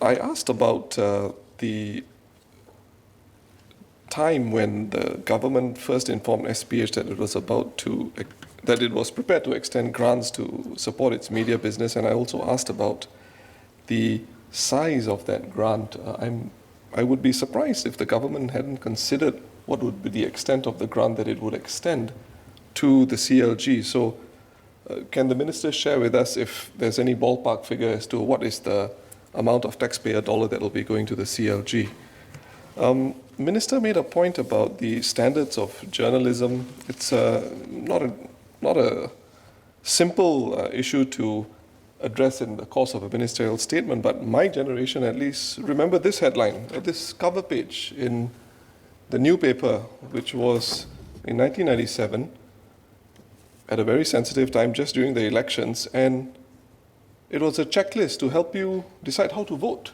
I asked about the time when the government first informed SPH that it was prepared to extend grants to support its media business, and I also asked about the size of that grant. I would be surprised if the government hadn't considered what would be the extent of the grant that it would extend to the CLG. So can the minister share with us if there's any ballpark figure as to what is the amount of taxpayer dollar that will be going to the CLG? Minister made a point about the standards of journalism. It's not a simple issue to address in the course of a ministerial statement, but my generation at least remember this headline, this cover page in the new paper, which was in 1997, at a very sensitive time just during the elections, and it was a checklist to help you decide how to vote.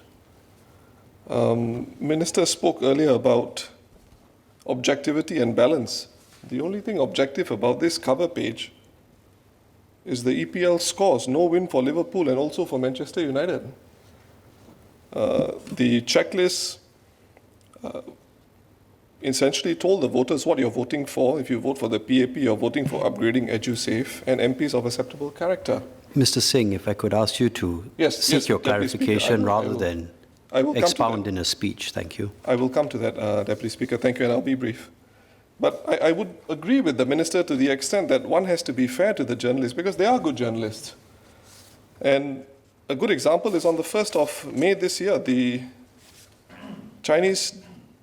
Minister spoke earlier about objectivity and balance. The only thing objective about this cover page is the EPL scores, no win for Liverpool and also for Manchester United. The checklist essentially told the voters what you're voting for. If you vote for the PAP, you're voting for upgrading EduSafe and MPs of acceptable character. Mr. Singh, if I could ask you to seek your clarification rather than expound in a speech. Thank you. I will come to that, Deputy Speaker. Thank you, and I'll be brief. But I would agree with the Minister to the extent that one has to be fair to the journalists because they are good journalists. And a good example is on the 1st of May this year, the Chinese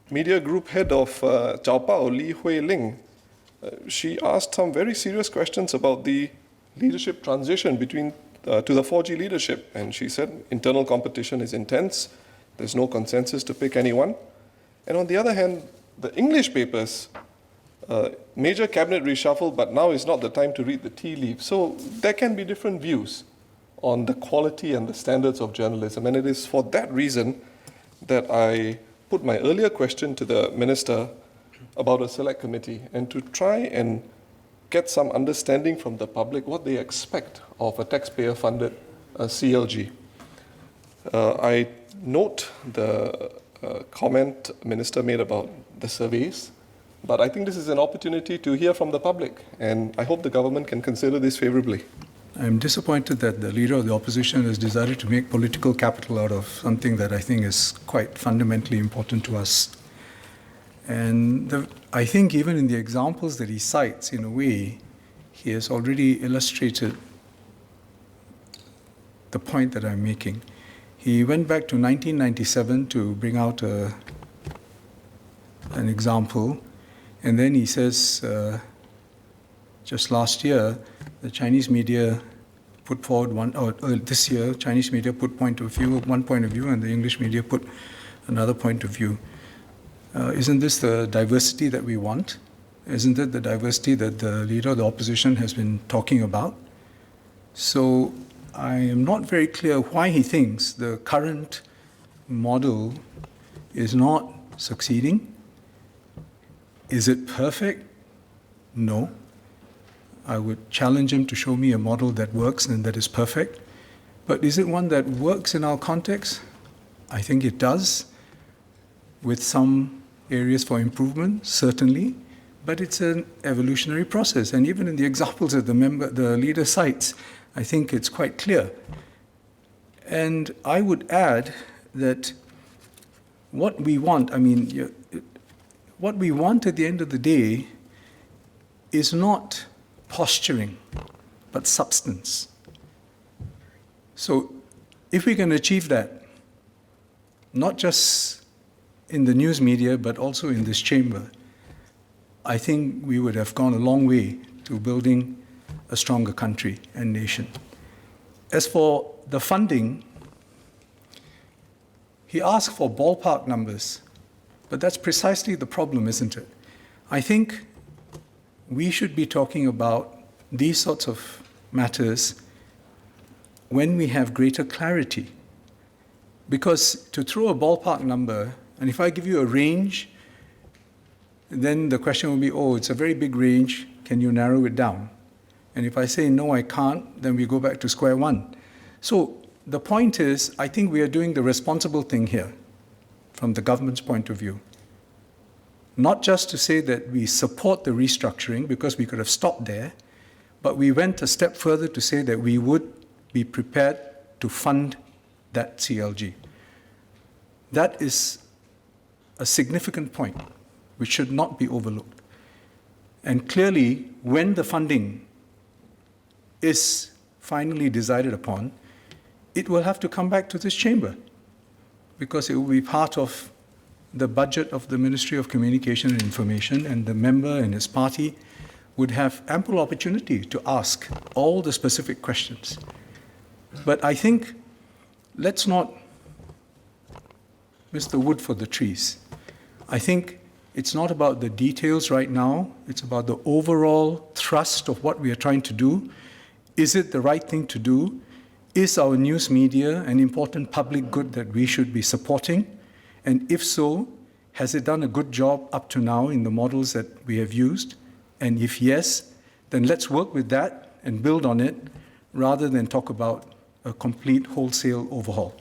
media group head of Zhaopao, Li Huiling, she asked some very serious questions about the leadership transition to the 4G leadership. And she said internal competition is intense. There's no consensus to pick anyone. And on the other hand, the English papers, major cabinet reshuffle, but now is not the time to read the tea leaves. So there can be different views on the quality and the standards of journalism. And it is for that reason that I put my earlier question to the Minister about a select committee and to try and get some understanding from the public what they expect of a taxpayer-funded CLG. I note the comment Minister made about the surveys, but I think this is an opportunity to hear from the public, and I hope the government can consider this favorably. I'm disappointed that the Leader of the Opposition has decided to make political capital out of something that I think is quite fundamentally important to us. And I think even in the examples that he cites, in a way, he has already illustrated the point that I'm making. He went back to 1997 to bring out an example, and then he says, just last year, the Chinese media put forward this year, Chinese media put one point of view, and the English media put another point of view. Isn't this the diversity that we want? Isn't it the diversity that the Leader of the Opposition has been talking about? So I am not very clear why he thinks the current model is not succeeding. Is it perfect? No. I would challenge him to show me a model that works and that is perfect. But is it one that works in our context? I think it does, with some areas for improvement, certainly. But it's an evolutionary process. And even in the examples that the leader cites, I think it's quite clear. And I would add that what we want, what we want at the end of the day is not posturing, but substance. So if we can achieve that, not just in the news media, but also in this chamber, I think we would have gone a long way to building a stronger country and nation. As for the funding, he asked for ballpark numbers, but that's precisely the problem, isn't it? I think we should be talking about these sorts of matters when we have greater clarity. Because to throw a ballpark number, and if I give you a range, then the question will be, oh, it's a very big range, can you narrow it down? And if I say, no, I can't, then we go back to square one. So the point is, I think we are doing the responsible thing here from the government's point of view. Not just to say that we support the restructuring, because we could have stopped there, but we went a step further to say that we would be prepared to fund that CLG. That is a significant point which should not be overlooked. And clearly, when the funding is finally decided upon, it will have to come back to this chamber, because it will be part of the budget of the Ministry of Communication and Information, and the member and his party would have ample opportunity to ask all the specific questions. But I think, let's not miss the wood for the trees. I think it's not about the details right now, it's about the overall thrust of what we are trying to do. Is it the right thing to do? Is our news media an important public good that we should be supporting? And if so, has it done a good job up to now in the models that we have used? And if yes, then let's work with that and build on it rather than talk about a complete wholesale overhaul.